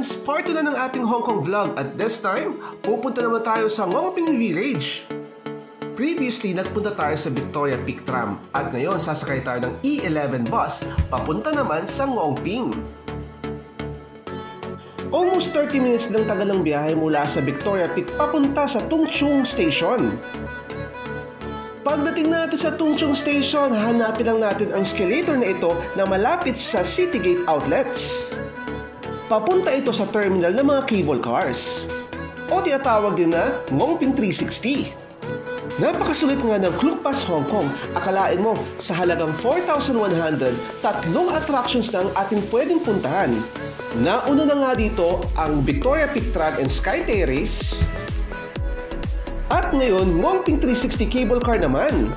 guys! Part 2 na ng ating Hong Kong vlog at this time, pupunta naman tayo sa Ngongping Village. Previously, nagpunta tayo sa Victoria Peak Tram at ngayon sasakay tayo ng E11 bus papunta naman sa Ngongping. Almost 30 minutes lang tagal ng biyahe mula sa Victoria Peak papunta sa Tung Chung Station. Pagdating natin sa Tung Chung Station, hanapin lang natin ang escalator na ito na malapit sa Citygate Outlets. Papunta ito sa terminal ng mga cable cars o tinatawag din na Ngongping 360. Napakasulit nga ng Klook Pass Hong Kong. Akalain mo, sa halagang 4,100, tatlong attractions na ang ating pwedeng puntahan. Nauna na nga dito ang Victoria Peak Tram and Sky Terrace. At ngayon, Ngongping 360 cable car naman.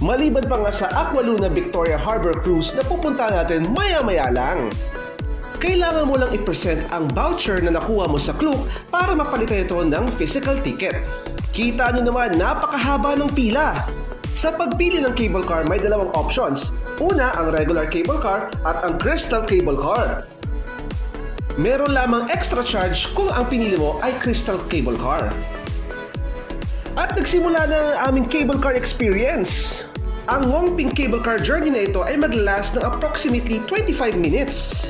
Maliban pa nga sa Aqualuna Victoria Harbor Cruise na pupunta natin maya-maya lang. Kailangan mo lang i-present ang voucher na nakuha mo sa Klook para mapalitan ito ng physical ticket. Kita nyo naman, napakahaba ng pila. Sa pagpili ng cable car, may dalawang options. Una, ang regular cable car at ang crystal cable car. Meron lamang extra charge kung ang pinili mo ay crystal cable car. At nagsimula na ang aming cable car experience. Ang Ngongping cable car journey na ito ay mag-last ng approximately 25 minutes.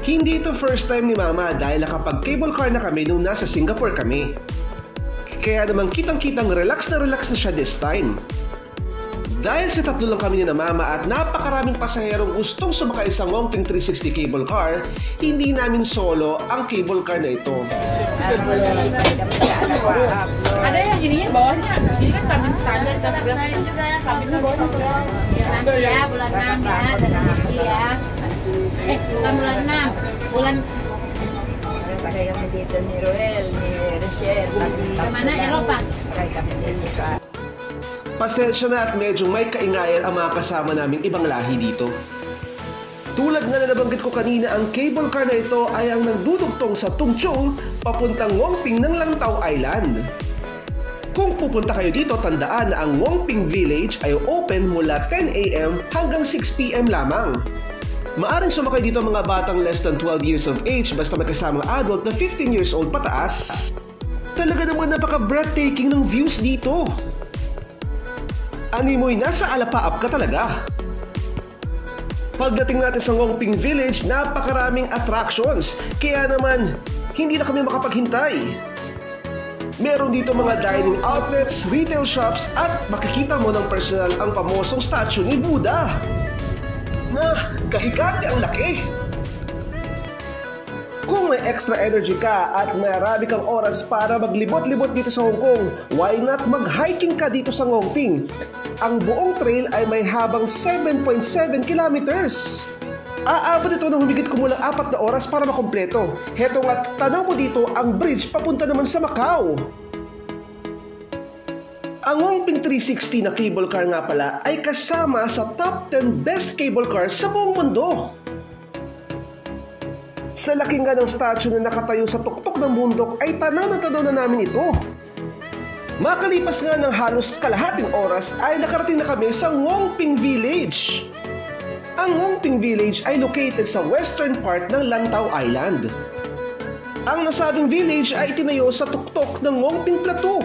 Hindi ito first time ni Mama dahil nakapag-cable car na kami nung nasa Singapore kami. Kaya naman kitang-kitang relax na siya this time. Dahil sa tatlo lang kami ni Mama at napakaraming pasaherong gustong sumakay sa Ngongping 360 cable car, hindi namin solo ang cable car na ito. Ada yang gini bawahnya, ini kan kami standar dan kami itu bawahnya ya bulan 6 ya dan ya. Bukan bulan 6, bulan pada yang dito ni Roel, ni Rochelle, mana Eropa. Kami dito. Pasensya na at medyo may kaingayan ang mga kasama naming ibang lahi dito. Tulad nga na nabanggit ko kanina, ang cable car na ito ay ang nagdudugtong sa Tung Chung papuntang Ngongping ng Lantau Island. Kung pupunta kayo dito, tandaan na ang Ngongping Village ay open mula 10 AM hanggang 6 PM lamang. Maaring sumakay dito mga batang less than 12 years of age basta may kasamang adult na 15 years old pataas. Talaga naman napaka-breathtaking ng views dito. Animoy, nasa alapaap ka talaga. Pagdating natin sa Ngongping Village, napakaraming attractions. Kaya naman, hindi na kami makapaghintay. Meron dito mga dining outlets, retail shops at makikita mo ng personal ang pamosong statue ni Buddha. Na, kahigante ang laki. Kung may extra energy ka at marami kang oras para maglibot-libot dito sa Hong Kong, why not mag-hiking ka dito sa Ngongping? Ang buong trail ay may habang 7.7 kilometers. Aabot ito ng humigit kumulang 4 na oras para makumpleto. Heto nga, tanaw mo dito ang bridge papunta naman sa Macau. Ang Ngongping 360 na cable car nga pala ay kasama sa top 10 best cable cars sa buong mundo. Sa laki nga ng statue na nakatayo sa tuktok ng bundok ay tanaw na namin ito. Makalipas nga ng halos kalahating oras ay nakarating na kami sa Ngongping Village. Ang Ngongping Village ay located sa western part ng Lantau Island. Ang nasabing village ay itinayo sa tuktok ng Ngongping Plateau.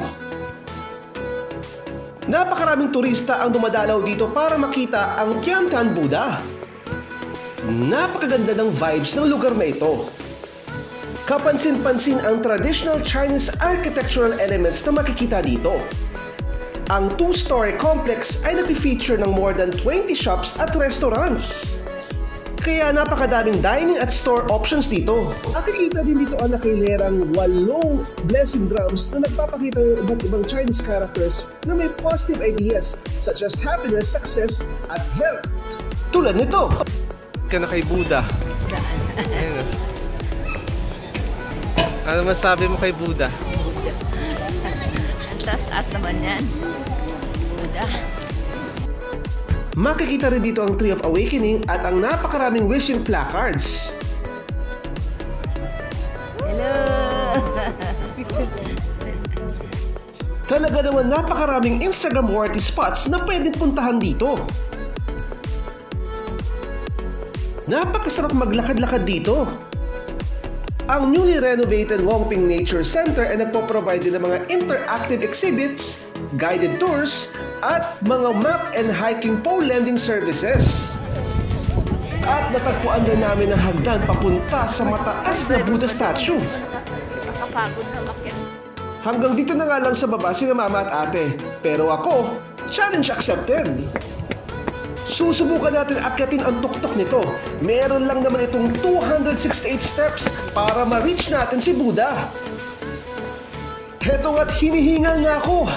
Napakaraming turista ang dumadalaw dito para makita ang Tiantan Buddha. Napakaganda ng vibes ng lugar na ito. Kapansin-pansin ang traditional Chinese architectural elements na makikita dito. Ang 2-story complex ay nag-feature ng more than 20 shops at restaurants. Kaya napakadaming dining at store options dito. Makikita din dito ang nakailerang 8 blessing drums na nagpapakita ng iba't ibang Chinese characters na may positive ideas such as happiness, success, at health. Tulad nito. Ka na kay Buddha. Ano masabi mo kay Buddha? Ang taas naman yan. Buddha. Makikita rin dito ang Tree of Awakening at ang napakaraming wishing placards. Hello! Talaga naman napakaraming Instagram-worthy spots na pwedeng puntahan dito. Napakasarap maglakad-lakad dito. Ang newly renovated Wongping Nature Center ay nagpo-provide din ng mga interactive exhibits, guided tours, at mga map and hiking pole lending services. At natagpuan din namin ang hagdan papunta sa mataas na Buddha statue. Hanggang dito na nga lang sa baba sina mama at ate. Pero ako, challenge accepted! Susubukan natin akyatin ang tuktok nito. Meron lang naman itong 268 steps para ma-reach natin si Buddha. Heto nga't hinihingal na ako.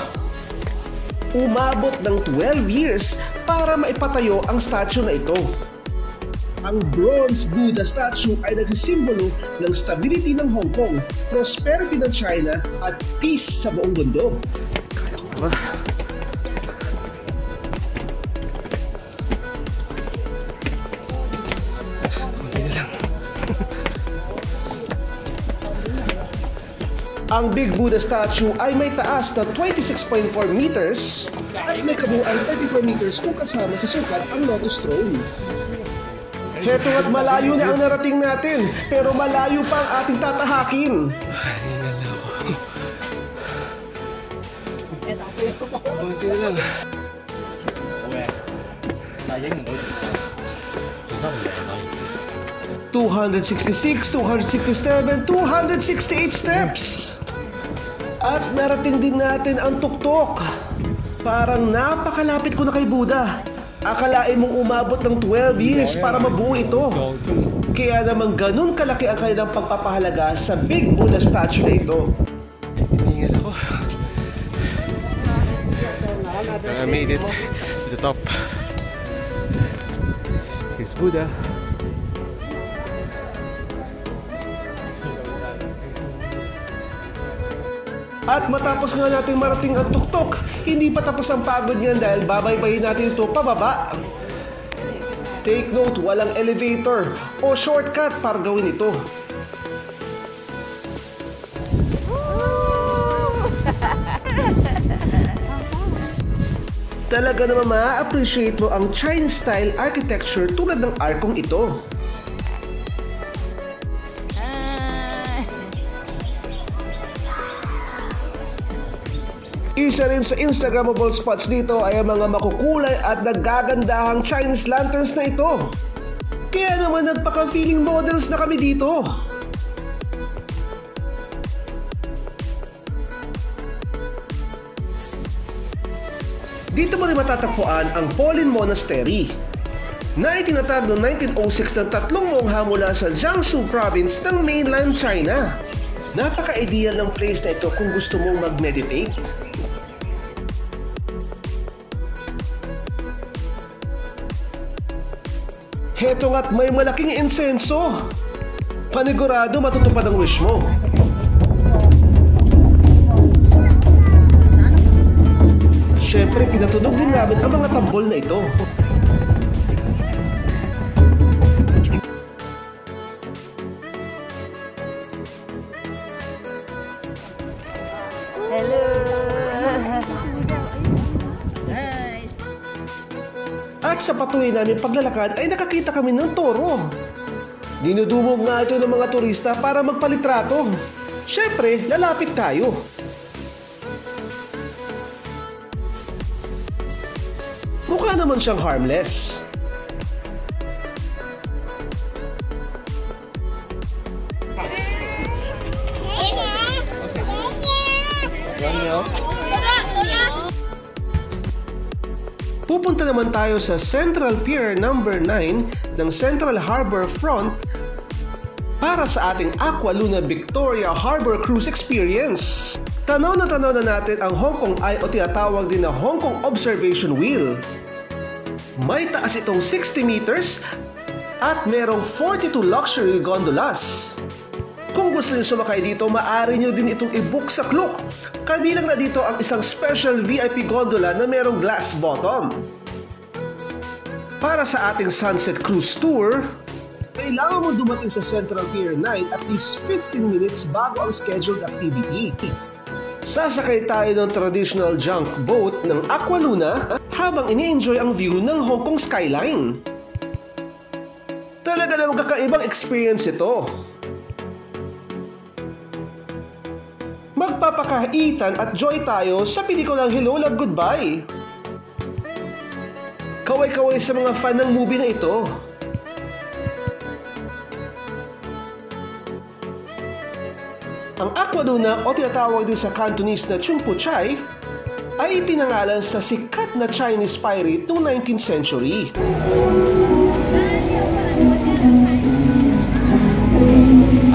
Umabot ng 12 years para maipatayo ang statue na ito. Ang bronze Buddha statue ay nagsisimbolo ng stability ng Hong Kong, prosperity ng China at peace sa buong mundo. Ang Big Buddha statue ay may taas na 26.4 meters at may kabuuan 34 meters kung kasama sa sukat ang Lotus Throne. Heto nga't malayo na ang narating natin, pero malayo pa ang ating tatahakin. Buti na lang. 266, 267, 268 steps! At narating din natin ang tuktok. Parang napakalapit ko na kay Buddha. Akalain mong umabot ng 12 years para mabuo ito. Kaya naman ganun kalaki ang kanilang pagpapahalaga sa Big Buddha statue na ito. Hinihingal ako. I made it to the top. Here's Buddha. At matapos nga natin marating ang tuktok, hindi pa tapos ang pagod niyan dahil babaybayin natin ito pababa. Take note, walang elevator o shortcut para gawin ito. Talaga naman ma-appreciate mo ang Chinese-style architecture tulad ng arkong ito. Isa rin sa Instagrammable spots dito ay ang mga makukulay at nagagandahang Chinese lanterns na ito. Kaya naman nagpaka-feeling models na kami dito. Dito mo rin matatagpuan ang Polin Monastery na itinatag noong 1906 ng tatlong mongha mula sa Jiangsu province ng mainland China. Napaka-ideal ng place na ito kung gusto mong mag-meditate. Heto nga't may malaking insenso. Panigurado matutupad ang wish mo. Siyempre, pinatunog din namin ang mga tambol na ito. Hello. At sa patuloy namin paglalakad ay nakakita kami ng toro. Dinudumog nga ito ng mga turista para magpalitrato. Siyempre, lalapit tayo. Mukha naman siyang harmless. Pupunta naman tayo sa Central Pier number 9 ng Central Harbor Front para sa ating Aqua Luna Victoria Harbor Cruise Experience. Tanaw na natin ang Hong Kong Eye o tinatawag din na Hong Kong Observation Wheel. May taas itong 60 meters at merong 42 luxury gondolas. Kung gusto niyo sumakay dito, maaari niyo din itong i-book sa Klook. Kabilang na dito ang isang special VIP gondola na merong glass bottom. Para sa ating Sunset Cruise Tour, kailangan mo dumating sa Central Pier 9 at least 15 minutes bago ang scheduled activity. Sasakay tayo ng traditional junk boat ng Aqua Luna habang ini-enjoy ang view ng Hong Kong skyline. Talaga namang kakaibang experience ito. Magpapakaitan at joy tayo sa pelikulang Hello Love Goodbye. Kaway-kaway sa mga fan ng movie na ito. Ang Aqua Luna o tinatawag din sa Cantonese na Chung Pu Chai ay ipinangalan sa sikat na Chinese pirate noong 19th century.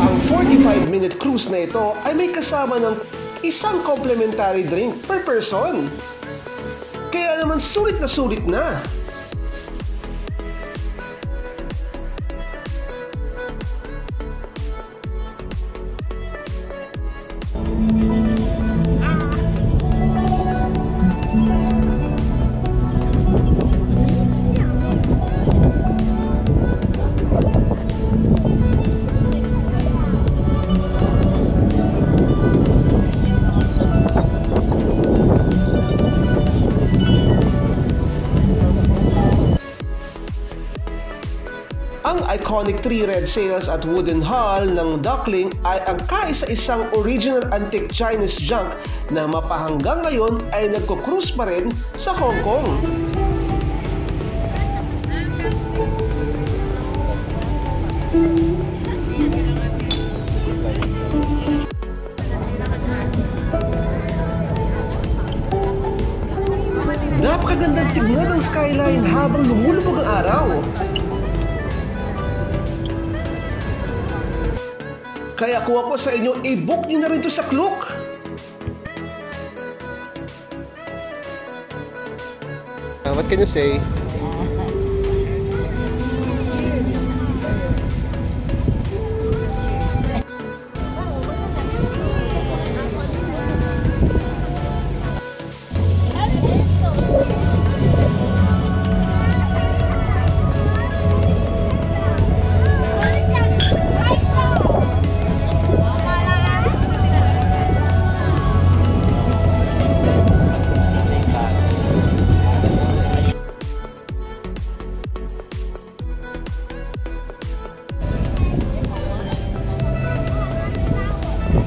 Ang 45-minute cruise na ito ay may kasama ng isang complimentary drink per person. Kaya naman sulit na sulit na. Ang iconic 3 red sails at wooden hull ng Duckling ay ang kaisa-isang original antique Chinese junk na mapahanggang ngayon ay nagko-cruise pa rin sa Hong Kong. Napakagandang tignan ng skyline habang lumulubog ang araw. Kaya kung ako sa inyo, i-book nyo na rin ito sa Klook. What can you say?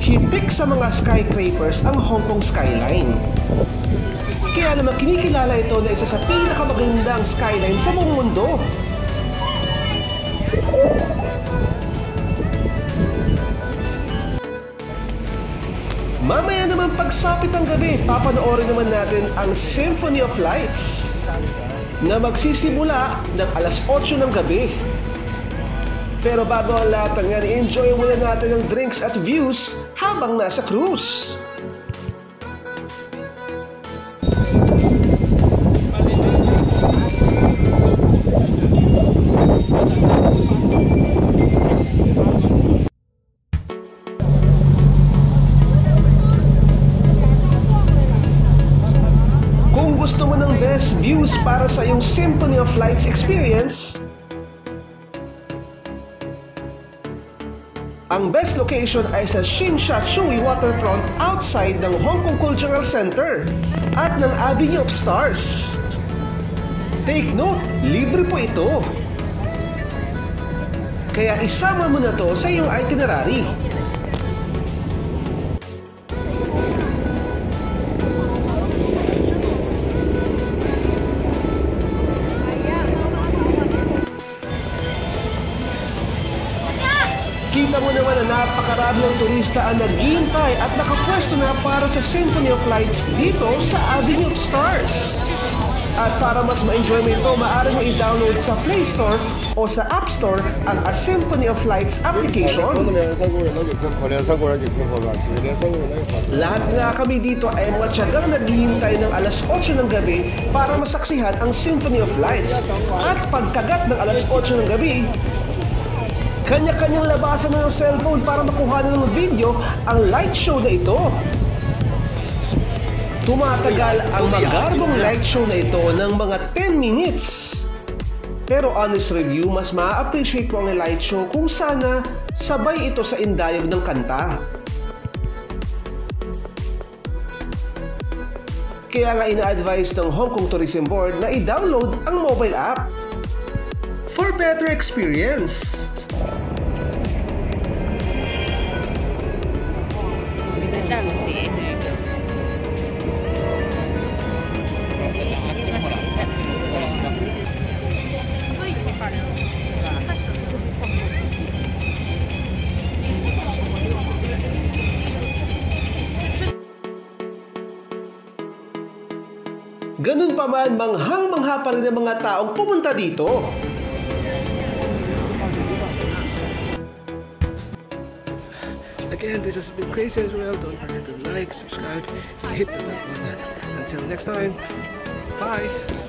Hitik sa mga skyscrapers ang Hong Kong skyline. Kaya naman kinikilala ito na isa sa pinakamagandang skyline sa buong mundo. Mamaya naman pagsapit ng gabi, papanoorin naman natin ang Symphony of Lights na magsisimula ng alas 8 ng gabi. Pero bago ang lahat ng yan, enjoy muna natin ang drinks at views habang nasa cruise. Kung gusto mo ng best views para sa iyong Symphony of Lights experience, ang best location ay sa Tsim Sha Tsui Waterfront outside ng Hong Kong Cultural Center at ng Avenue of Stars. Take note, libre po ito. Kaya isama mo na to sa iyong itinerary. Kita mo naman na napakarami ng turista ang naghihintay at nakapwesto na para sa Symphony of Lights dito sa Avenue of Stars. At para mas ma-enjoy mo ito, maaari mo i-download sa Play Store o sa App Store ang A Symphony of Lights application. Lahat nga kami dito ay mga tiyagang naghihintay ng alas 8 ng gabi para masaksihan ang Symphony of Lights. At pagkagat ng alas 8 ng gabi, kanya-kanyang labasan ng cellphone para makuha ng video ang light show na ito. Tumatagal ang magarbong light show na ito ng mga 10 minutes. Pero honest review, mas ma-appreciate mo ang light show kung sana sabay ito sa indayog ng kanta. Kaya nga ina-advise ng Hong Kong Tourism Board na i-download ang mobile app for better experience. Ganda, Lucy. Ganun pa man, manghang-mangha pa rin ang mga taong pumunta dito. Again, this has been Crazy as well. Don't forget to like, subscribe, and hit the bell button. Until next time, bye!